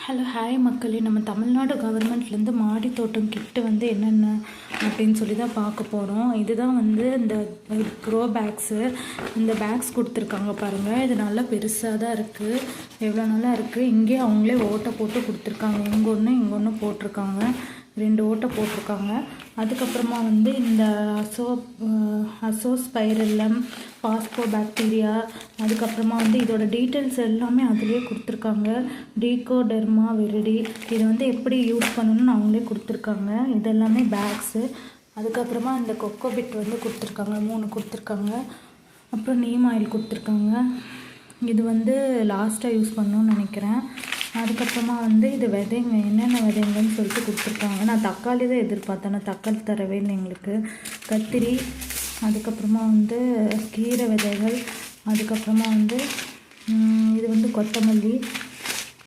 Hello hi மக்களே, நம்ம தமிழ்நாடு கவர்மெண்ட்லேருந்து மாடி தோட்டம் கிட்டு வந்து என்னென்ன அப்படின்னு சொல்லி தான் பார்க்க போகிறோம். இதுதான் வந்து இந்த க்ரோ பேக்ஸு. இந்த பேக்ஸ் கொடுத்துருக்காங்க பாருங்கள். இது நல்லா பெருசாக தான் இருக்குது, எவ்வளோ நல்லா இருக்குது. இங்கே அவங்களே ஓட்டை போட்டு கொடுத்துருக்காங்க. இங்கே ஒன்று போட்டிருக்காங்க, 2 ஓட்டை போட்டிருக்காங்க. அதுக்கப்புறமா வந்து இந்த அசோஸ்பைரல்லம், பாஸ்போபாக்டீரியா, அதுக்கப்புறமா வந்து இதோட டீட்டெயில்ஸ் எல்லாமே அதிலே கொடுத்துருக்காங்க. டீகோடெர்மா விரிடி, இதை வந்து எப்படி யூஸ் பண்ணணும்னு அவங்களே கொடுத்துருக்காங்க. இதெல்லாமே பேக்ஸு. அதுக்கப்புறமா இந்த கொக்கோபிட் வந்து கொடுத்துருக்காங்க, 3 கொடுத்துருக்காங்க. அப்புறம் நீம் ஆயில் கொடுத்துருக்காங்க. இது வந்து லாஸ்ட்டாக யூஸ் பண்ணணும்னு நினைக்கிறேன். அதுக்கப்புறமா வந்து இது விதைங்க, என்னென்ன விதைங்கன்னு சொல்லிட்டு கொடுத்துருக்காங்க. நான் தக்காளி தான் எதிர்பார்த்தேன், நான் தக்காளி தரவே இல்லை எங்களுக்கு. கத்திரி, அதுக்கப்புறமா வந்து கீரை விதைகள், அதுக்கப்புறமா வந்து இது வந்து கொத்தமல்லி,